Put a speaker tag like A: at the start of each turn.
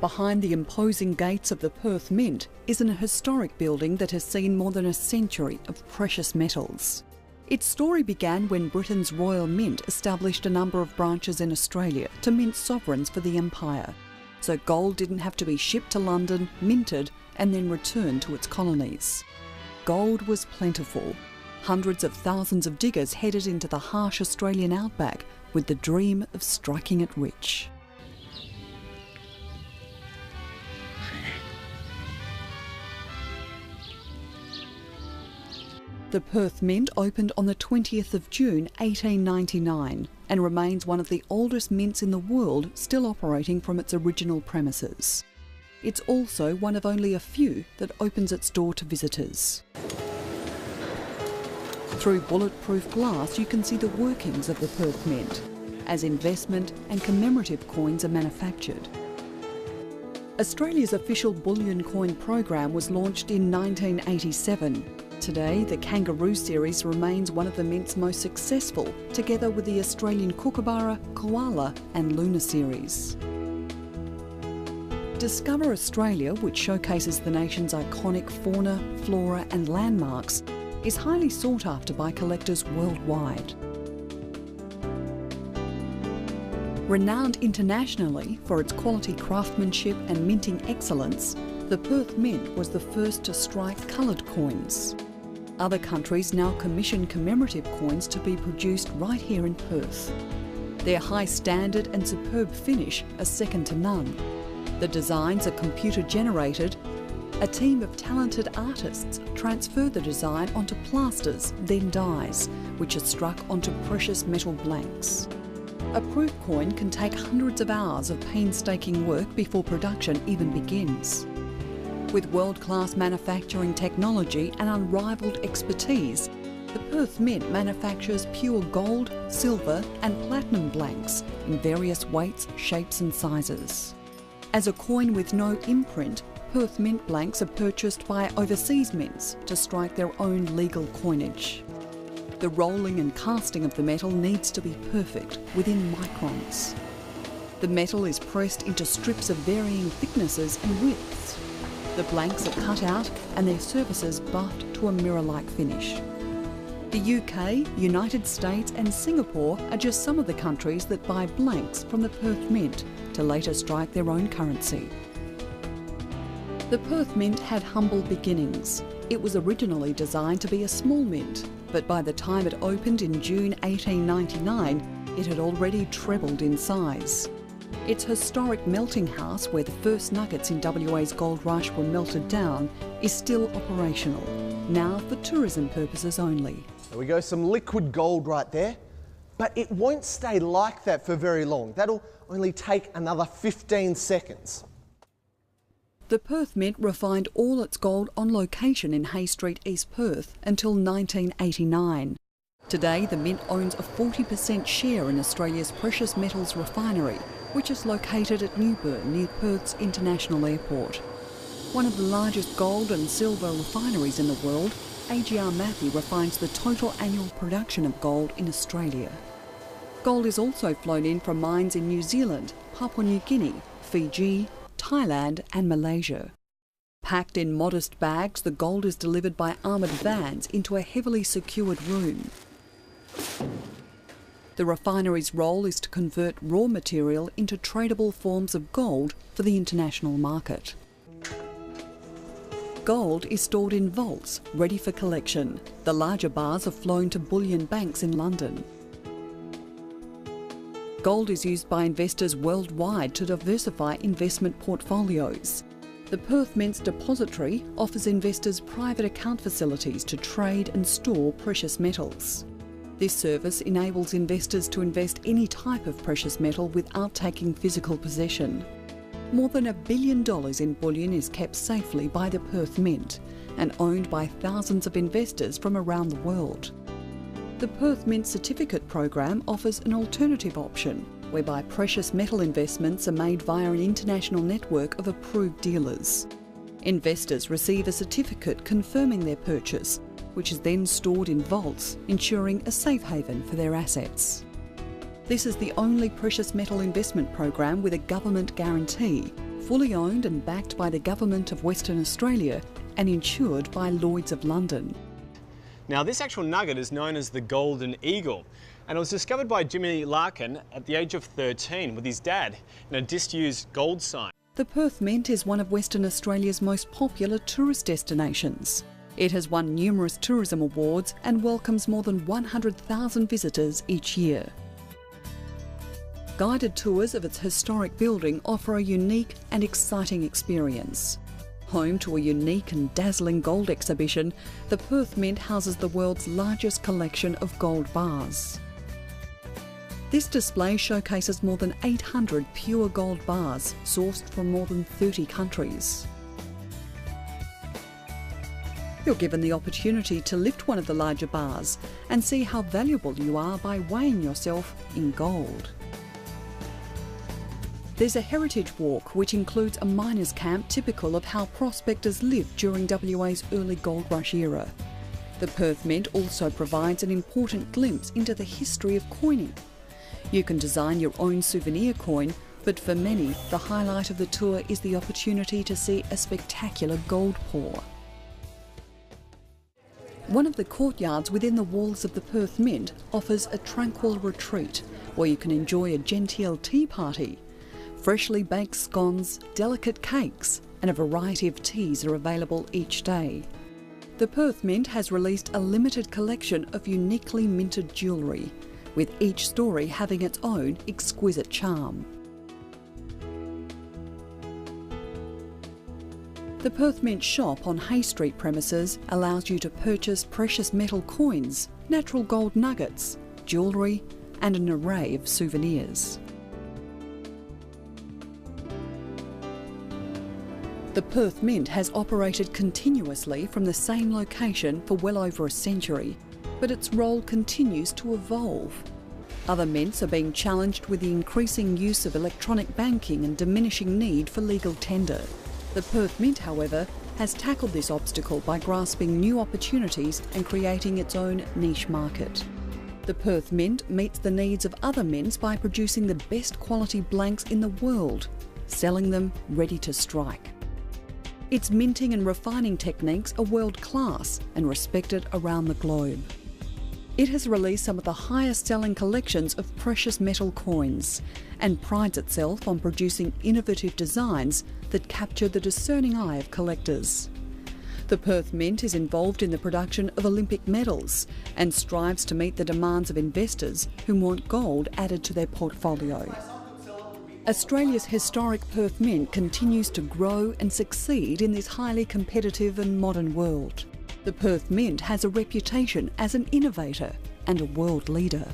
A: Behind the imposing gates of the Perth Mint is an historic building that has seen more than a century of precious metals. Its story began when Britain's Royal Mint established a number of branches in Australia to mint sovereigns for the Empire, so gold didn't have to be shipped to London, minted, and then returned to its colonies. Gold was plentiful. Hundreds of thousands of diggers headed into the harsh Australian outback with the dream of striking it rich. The Perth Mint opened on the 20th of June 1899 and remains one of the oldest mints in the world still operating from its original premises. It's also one of only a few that opens its door to visitors. Through bulletproof glass you can see the workings of the Perth Mint as investment and commemorative coins are manufactured. Australia's official bullion coin program was launched in 1987. Today, the Kangaroo series remains one of the Mint's most successful, together with the Australian Kookaburra, Koala and Luna series. Discover Australia, which showcases the nation's iconic fauna, flora and landmarks, is highly sought after by collectors worldwide. Renowned internationally for its quality craftsmanship and minting excellence, the Perth Mint was the first to strike coloured coins. Other countries now commission commemorative coins to be produced right here in Perth. Their high standard and superb finish are second to none. The designs are computer generated. A team of talented artists transfer the design onto plasters, then dies, which are struck onto precious metal blanks. A proof coin can take hundreds of hours of painstaking work before production even begins. With world-class manufacturing technology and unrivalled expertise, the Perth Mint manufactures pure gold, silver and platinum blanks in various weights, shapes and sizes. As a coin with no imprint, Perth Mint blanks are purchased by overseas mints to strike their own legal coinage. The rolling and casting of the metal needs to be perfect, within microns. The metal is pressed into strips of varying thicknesses and widths. The blanks are cut out and their surfaces buffed to a mirror-like finish. The UK, United States and Singapore are just some of the countries that buy blanks from the Perth Mint to later strike their own currency. The Perth Mint had humble beginnings. It was originally designed to be a small mint, but by the time it opened in June 1899, it had already trebled in size. Its historic melting house, where the first nuggets in WA's gold rush were melted down, is still operational, now for tourism purposes only.
B: There we go, some liquid gold right there, but it won't stay like that for very long. That'll only take another 15 seconds.
A: The Perth Mint refined all its gold on location in Hay Street, East Perth until 1989. Today, the Mint owns a 40% share in Australia's precious metals refinery, which is located at Newburn near Perth's International Airport. One of the largest gold and silver refineries in the world, AGR Matthey refines the total annual production of gold in Australia. Gold is also flown in from mines in New Zealand, Papua New Guinea, Fiji, Thailand and Malaysia. Packed in modest bags, the gold is delivered by armoured vans into a heavily secured room. The refinery's role is to convert raw material into tradable forms of gold for the international market. Gold is stored in vaults, ready for collection. The larger bars are flown to bullion banks in London. Gold is used by investors worldwide to diversify investment portfolios. The Perth Mint's depository offers investors private account facilities to trade and store precious metals. This service enables investors to invest any type of precious metal without taking physical possession. More than $1 billion in bullion is kept safely by the Perth Mint and owned by thousands of investors from around the world. The Perth Mint Certificate program offers an alternative option whereby precious metal investments are made via an international network of approved dealers. Investors receive a certificate confirming their purchase, which is then stored in vaults, ensuring a safe haven for their assets. This is the only precious metal investment program with a government guarantee, fully owned and backed by the Government of Western Australia and insured by Lloyd's of London.
C: Now, this actual nugget is known as the Golden Eagle, and it was discovered by Jimmy Larkin at the age of 13 with his dad in a disused gold sign.
A: The Perth Mint is one of Western Australia's most popular tourist destinations. It has won numerous tourism awards and welcomes more than 100,000 visitors each year. Guided tours of its historic building offer a unique and exciting experience. Home to a unique and dazzling gold exhibition, the Perth Mint houses the world's largest collection of gold bars. This display showcases more than 800 pure gold bars sourced from more than 30 countries. You're given the opportunity to lift one of the larger bars and see how valuable you are by weighing yourself in gold. There's a heritage walk which includes a miners' camp typical of how prospectors lived during WA's early gold rush era. The Perth Mint also provides an important glimpse into the history of coining. You can design your own souvenir coin, but for many, the highlight of the tour is the opportunity to see a spectacular gold pour. One of the courtyards within the walls of the Perth Mint offers a tranquil retreat where you can enjoy a genteel tea party. Freshly baked scones, delicate cakes and a variety of teas are available each day. The Perth Mint has released a limited collection of uniquely minted jewellery, with each story having its own exquisite charm. The Perth Mint shop on Hay Street premises allows you to purchase precious metal coins, natural gold nuggets, jewellery and an array of souvenirs. The Perth Mint has operated continuously from the same location for well over a century, but its role continues to evolve. Other mints are being challenged with the increasing use of electronic banking and diminishing need for legal tender. The Perth Mint, however, has tackled this obstacle by grasping new opportunities and creating its own niche market. The Perth Mint meets the needs of other mints by producing the best quality blanks in the world, selling them ready to strike. Its minting and refining techniques are world-class and respected around the globe. It has released some of the highest-selling collections of precious metal coins and prides itself on producing innovative designs that capture the discerning eye of collectors. The Perth Mint is involved in the production of Olympic medals and strives to meet the demands of investors who want gold added to their portfolio. Australia's historic Perth Mint continues to grow and succeed in this highly competitive and modern world. The Perth Mint has a reputation as an innovator and a world leader.